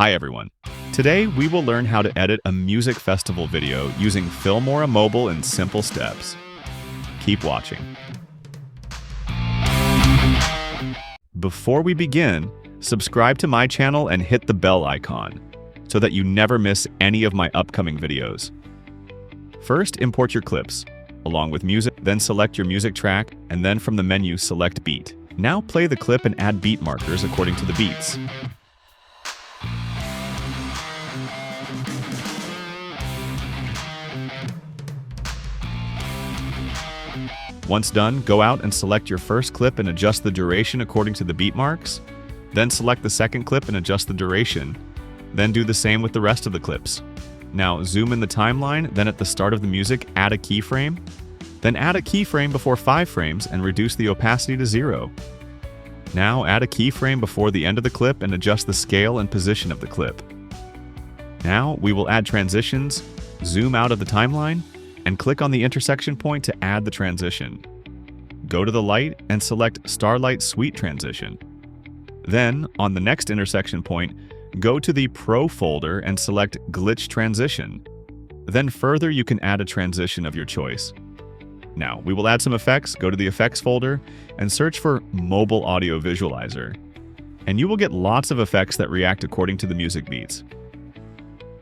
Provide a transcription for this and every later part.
Hi everyone. Today we will learn how to edit a music festival video using Filmora mobile in simple steps. Keep watching. Before we begin, subscribe to my channel and hit the bell icon so that you never miss any of my upcoming videos. First, import your clips, along with music, then select your music track, and then from the menu select beat. Now play the clip and add beat markers according to the beats. Once done, go out and select your first clip and adjust the duration according to the beat marks. Then select the second clip and adjust the duration. Then do the same with the rest of the clips. Now zoom in the timeline, then at the start of the music, add a keyframe. Then add a keyframe before 5 frames and reduce the opacity to 0. Now add a keyframe before the end of the clip and adjust the scale and position of the clip. Now we will add transitions, zoom out of the timeline, and click on the intersection point to add the transition. Go to the light and select Starlight Sweet Transition. Then, on the next intersection point, go to the Pro folder and select Glitch Transition. Then further you can add a transition of your choice. Now, we will add some effects. Go to the Effects folder and search for Mobile Audio Visualizer. And you will get lots of effects that react according to the music beats.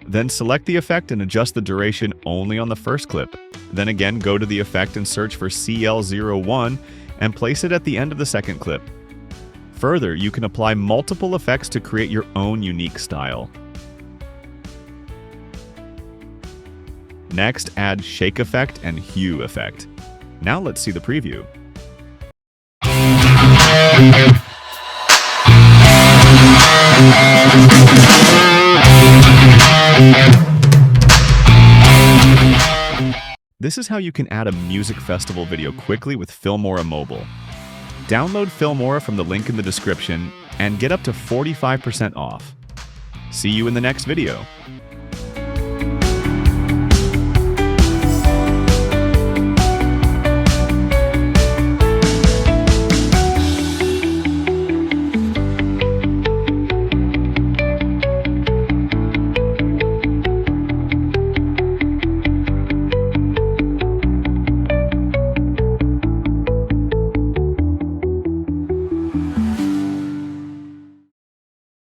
Then select the effect and adjust the duration only on the first clip. Then again, go to the effect and search for CL01 and place it at the end of the second clip. Further, you can apply multiple effects to create your own unique style. Next, add Shake Effect and Hue Effect. Now let's see the preview. This is how you can add a music festival video quickly with Filmora Mobile. Download Filmora from the link in the description and get up to 45% off. See you in the next video.